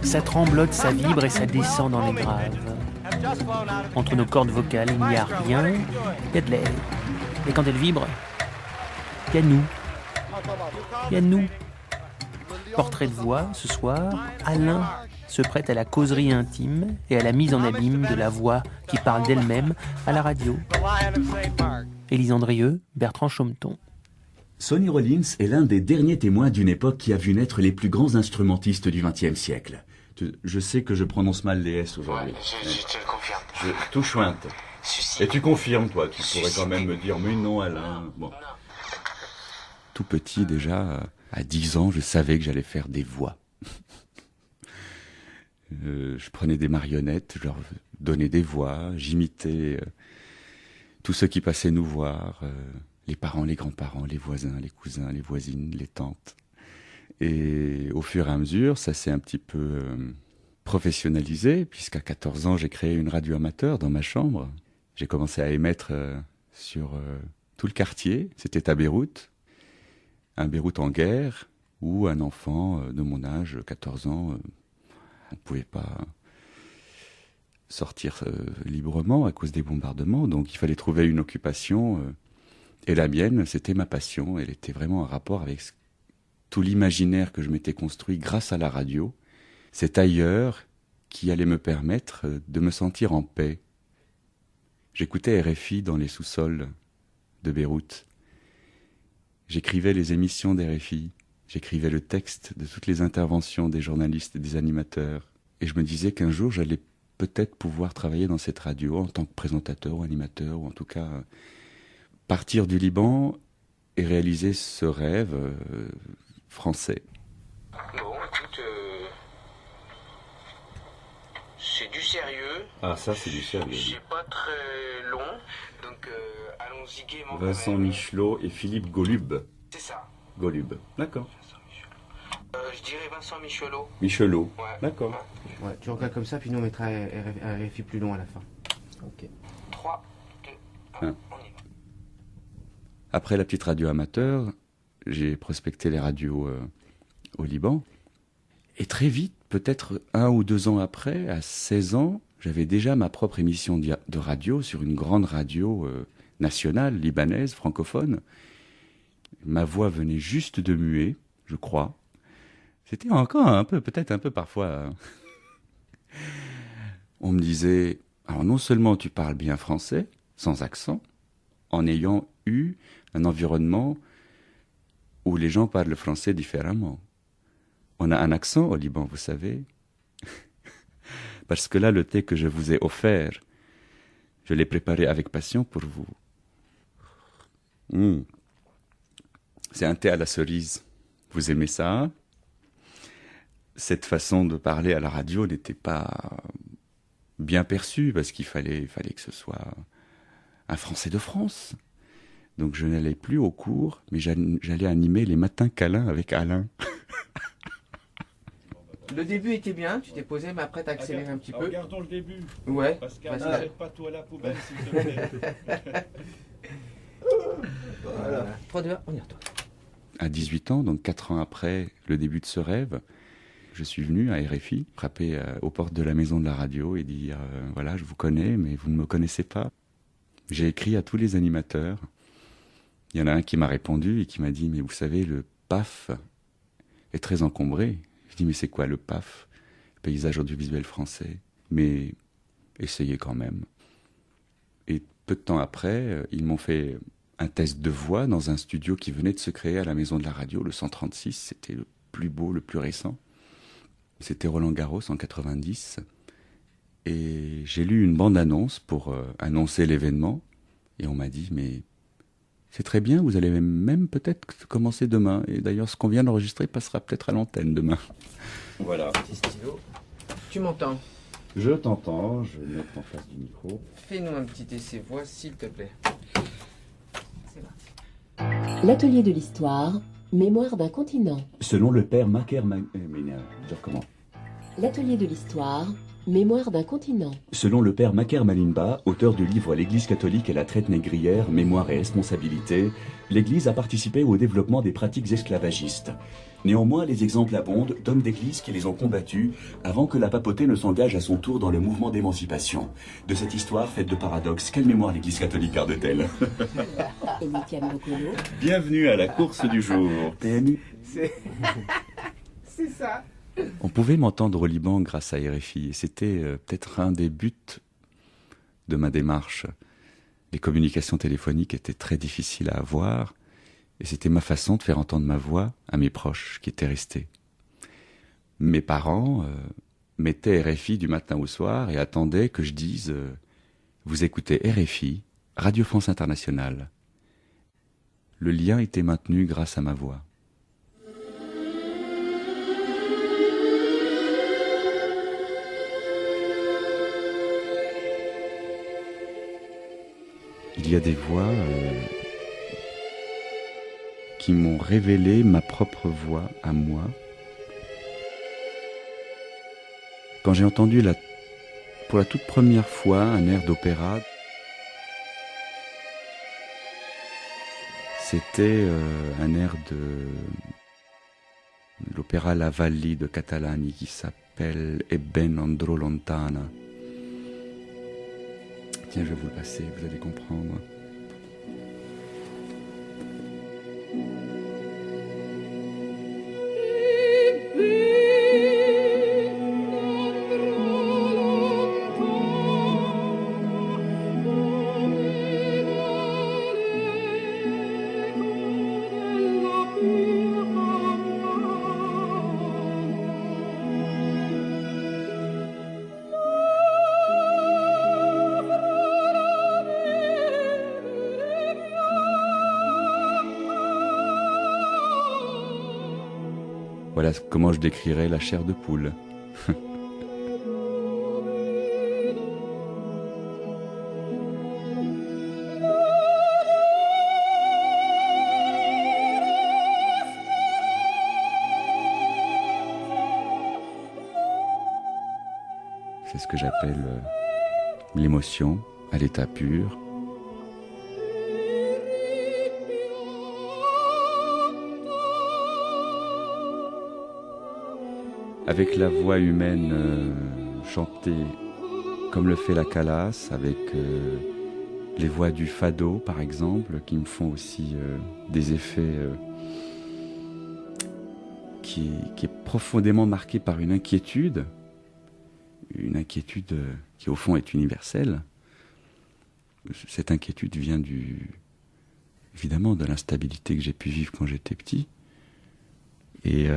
Ça tremblote, ça vibre et ça descend dans les graves. Entre nos cordes vocales, il n'y a rien, il y a de l'air. Et quand elle vibre, il y a nous. Il y a nous. Portrait de voix, ce soir, Alain se prête à la causerie intime et à la mise en abîme de la voix qui parle d'elle-même à la radio. Élise Andrieux, Bertrand Chaumeton. Sonny Rollins est l'un des derniers témoins d'une époque qui a vu naître les plus grands instrumentistes du XXe siècle. Je sais que je prononce mal les S aujourd'hui. Ouais, je te le confirme. Tout chointe. Et tu confirmes, toi. Tu pourrais quand même me dire, mais non, Alain. Bon. Tout petit, déjà, à 10 ans, je savais que j'allais faire des voix. Je prenais des marionnettes, je leur donnais des voix, j'imitais tous ceux qui passaient nous voir, les parents, les grands-parents, les voisins, les cousins, les voisines, les tantes. Et au fur et à mesure, ça s'est un petit peu professionnalisé, puisqu'à 14 ans, j'ai créé une radio amateur dans ma chambre. J'ai commencé à émettre sur tout le quartier, c'était à Beyrouth, un Beyrouth en guerre, où un enfant de mon âge, 14 ans, on ne pouvait pas sortir librement à cause des bombardements, donc il fallait trouver une occupation. Et la mienne, c'était ma passion. Elle était vraiment en rapport avec tout l'imaginaire que je m'étais construit grâce à la radio. Cet ailleurs qui allait me permettre de me sentir en paix. J'écoutais RFI dans les sous-sols de Beyrouth. J'écrivais les émissions d'RFI. J'écrivais le texte de toutes les interventions des journalistes et des animateurs. Et je me disais qu'un jour, j'allais peut-être pouvoir travailler dans cette radio en tant que présentateur ou animateur, ou en tout cas partir du Liban et réaliser ce rêve français. Bon, écoute, c'est du sérieux. Ah, ça, c'est du sérieux. C'est pas très long, donc allons-y gaiement. Vincent Michelot et Philippe Golub. C'est ça. Golub, d'accord. Je dirais Vincent Michelot. Michelot, Ouais. d'accord. Ouais, tu regardes comme ça, puis nous on mettra un RFI plus long à la fin. Ok. 3, 2, 1, on y va. Après la petite radio amateur, j'ai prospecté les radios au Liban. Et très vite, peut-être 1 ou 2 ans après, à 16 ans, j'avais déjà ma propre émission de radio sur une grande radio nationale, libanaise, francophone. Ma voix venait juste de muer, je crois. C'était encore un peu, peut-être un peu parfois. On me disait, alors non seulement tu parles bien français, sans accent, en ayant eu un environnement où les gens parlent le français différemment. On a un accent au Liban, vous savez. Parce que là, le thé que je vous ai offert, je l'ai préparé avec passion pour vous. C'est un thé à la cerise. Vous aimez ça ? Cette façon de parler à la radio n'était pas bien perçue parce qu'il fallait que ce soit un Français de France. Donc je n'allais plus au cours, mais j'allais animer les matins câlins avec Alain. Le début était bien, tu t'es posé, mais après t'as accéléré un petit peu. Regardons le début. Ouais. Pascal, Pascal. ne jette pas tout à la poubelle, s'il te plaît. Voilà. 3, 2, 1, on y retourne. À 18 ans, donc 4 ans après le début de ce rêve, je suis venu à RFI, frapper aux portes de la maison de la radio et dire voilà, je vous connais, mais vous ne me connaissez pas. J'ai écrit à tous les animateurs. Il y en a un qui m'a répondu et qui m'a dit mais vous savez, le PAF est très encombré. Je dis mais c'est quoi le PAF, paysage audiovisuel français? Mais essayez quand même. Et peu de temps après, ils m'ont fait un test de voix dans un studio qui venait de se créer à la maison de la radio, le 136. C'était le plus beau, le plus récent. C'était Roland Garros en 90. Et j'ai lu une bande-annonce pour annoncer l'événement. Et on m'a dit, mais c'est très bien, vous allez même peut-être commencer demain. Et d'ailleurs, ce qu'on vient d'enregistrer passera peut-être à l'antenne demain. Voilà. Petit stylo. Tu m'entends? Je t'entends, je vais mettre en face du micro. Fais-nous un petit essai voix, s'il te plaît. C'est là. L'atelier de l'histoire, mémoire d'un continent. Selon le père Macaire je recommence. L'atelier de l'histoire, Mémoire d'un continent. Selon le père Macaire Malimba, auteur du livre L'Église catholique et la traite négrière, mémoire et responsabilité, l'Église a participé au développement des pratiques esclavagistes. Néanmoins, les exemples abondent d'hommes d'église qui les ont combattus avant que la papauté ne s'engage à son tour dans le mouvement d'émancipation. De cette histoire faite de paradoxes, quelle mémoire l'Église catholique garde-t-elle? Bienvenue à la course du jour. PMU. C'est ça. On pouvait m'entendre au Liban grâce à RFI et c'était peut-être un des buts de ma démarche. Les communications téléphoniques étaient très difficiles à avoir et c'était ma façon de faire entendre ma voix à mes proches qui étaient restés. Mes parents mettaient RFI du matin au soir et attendaient que je dise vous écoutez RFI, Radio France Internationale. Le lien était maintenu grâce à ma voix. Il y a des voix qui m'ont révélé ma propre voix à moi. Quand j'ai entendu pour la toute première fois un air d'opéra, c'était un air de l'opéra La Valli de Catalani qui s'appelle E ben andrò lontana. Tiens, je vais vous le passer, vous allez comprendre. Voilà comment je décrirais la chair de poule. C'est ce que j'appelle l'émotion à l'état pur. Avec la voix humaine chantée comme le fait la Calas, avec les voix du fado par exemple, qui me font aussi des effets qui est profondément marquée par une inquiétude qui au fond est universelle. Cette inquiétude vient évidemment de l'instabilité que j'ai pu vivre quand j'étais petit. Et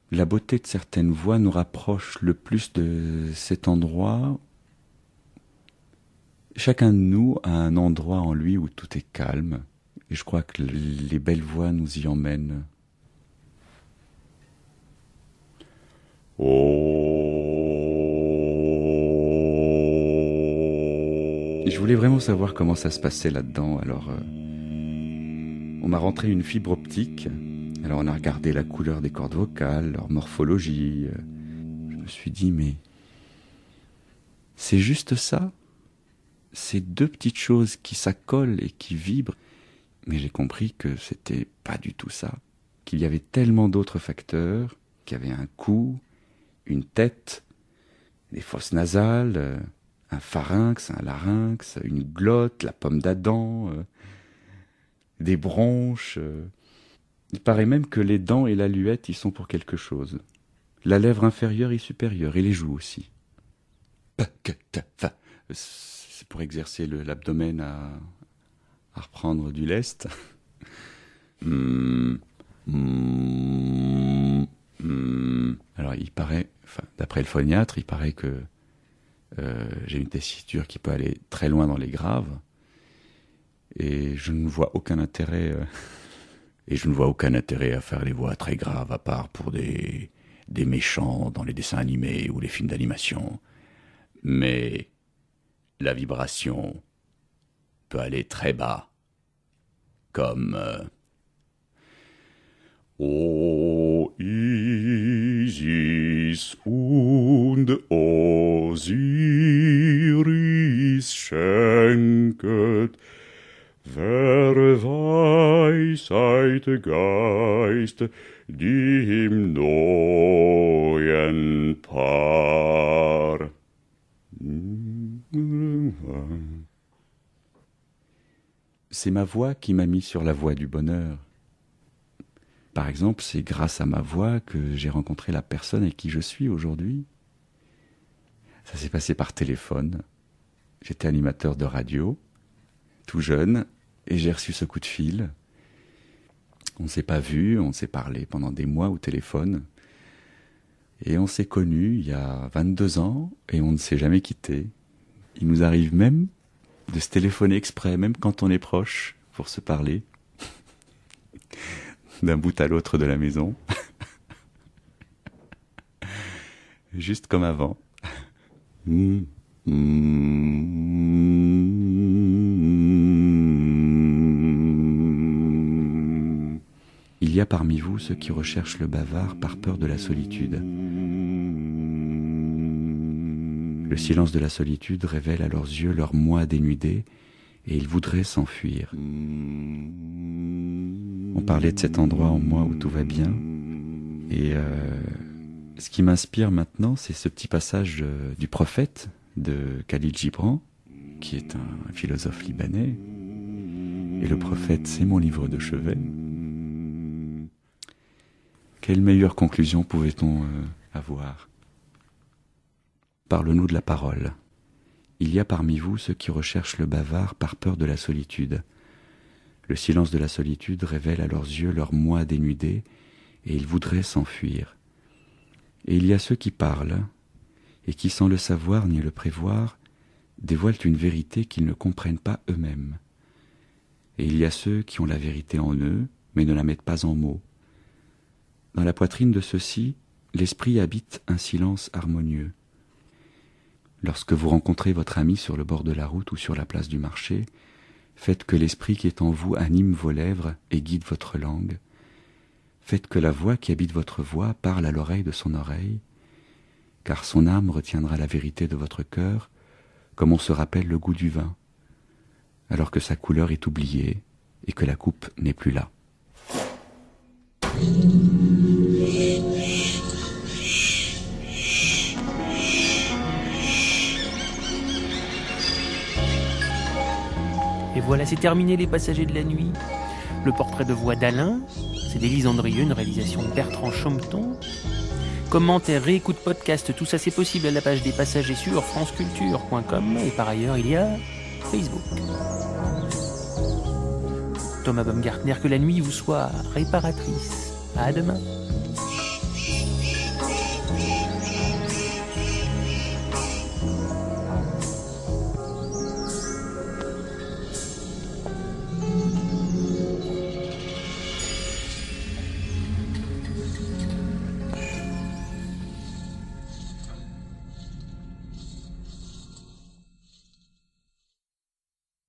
la beauté de certaines voix nous rapproche le plus de cet endroit. Chacun de nous a un endroit en lui où tout est calme. Et je crois que les belles voix nous y emmènent. Et je voulais vraiment savoir comment ça se passait là-dedans. Alors, on m'a rentré une fibre optique. Alors on a regardé la couleur des cordes vocales, leur morphologie. Je me suis dit, mais c'est juste ça? Ces deux petites choses qui s'accolent et qui vibrent. Mais j'ai compris que c'était pas du tout ça. Qu'il y avait tellement d'autres facteurs, qu'il y avait un cou, une tête, des fosses nasales, un pharynx, un larynx, une glotte, la pomme d'Adam, des bronches. Il paraît même que les dents et la luette y sont pour quelque chose. La lèvre inférieure et supérieure, et les joues aussi. C'est pour exercer l'abdomen à reprendre du lest. Alors il paraît, d'après le phoniatre, il paraît que j'ai une tessiture qui peut aller très loin dans les graves. Et je ne vois aucun intérêt... Et je ne vois aucun intérêt à faire les voix très graves, à part pour des méchants dans les dessins animés ou les films d'animation. Mais la vibration peut aller très bas, comme O Isis und und Osiris schenket, wer Weisheit Geist, die im neuen Paar. C'est ma voix qui m'a mis sur la voie du bonheur. Par exemple, c'est grâce à ma voix que j'ai rencontré la personne avec qui je suis aujourd'hui. Ça s'est passé par téléphone. J'étais animateur de radio, tout jeune, et j'ai reçu ce coup de fil. On ne s'est pas vu, on s'est parlé pendant des mois au téléphone. Et on s'est connus il y a 22 ans, et on ne s'est jamais quittés. Il nous arrive même de se téléphoner exprès, même quand on est proche, pour se parler. D'un bout à l'autre de la maison. Juste comme avant. Il y a parmi vous ceux qui recherchent le bavard par peur de la solitude. Le silence de la solitude révèle à leurs yeux leur moi dénudé et ils voudraient s'enfuir. On parlait de cet endroit en moi où tout va bien. Et ce qui m'inspire maintenant, c'est ce petit passage du Prophète de Khalil Gibran, qui est un philosophe libanais. Et le Prophète, c'est mon livre de chevet. Quelle meilleure conclusion pouvait-on avoir ? Parle-nous de la parole. Il y a parmi vous ceux qui recherchent le bavard par peur de la solitude. Le silence de la solitude révèle à leurs yeux leur moi dénudé, et ils voudraient s'enfuir. Et il y a ceux qui parlent, et qui, sans le savoir ni le prévoir, dévoilent une vérité qu'ils ne comprennent pas eux-mêmes. Et il y a ceux qui ont la vérité en eux, mais ne la mettent pas en mots. Dans la poitrine de ceux-ci, l'esprit habite un silence harmonieux. Lorsque vous rencontrez votre ami sur le bord de la route ou sur la place du marché, faites que l'esprit qui est en vous anime vos lèvres et guide votre langue. Faites que la voix qui habite votre voix parle à l'oreille de son oreille, car son âme retiendra la vérité de votre cœur, comme on se rappelle le goût du vin, alors que sa couleur est oubliée et que la coupe n'est plus là. Et voilà, c'est terminé Les Passagers de la Nuit. Le portrait de voix d'Alain, c'est d'Élise Andrieux, une réalisation de Bertrand Chaumeton. Commentaires, réécoute, podcast, tout ça c'est possible à la page des Passagers sur franceculture.com. Et par ailleurs, il y a Facebook. Thomas Baumgartner, que la nuit vous soit réparatrice. À demain.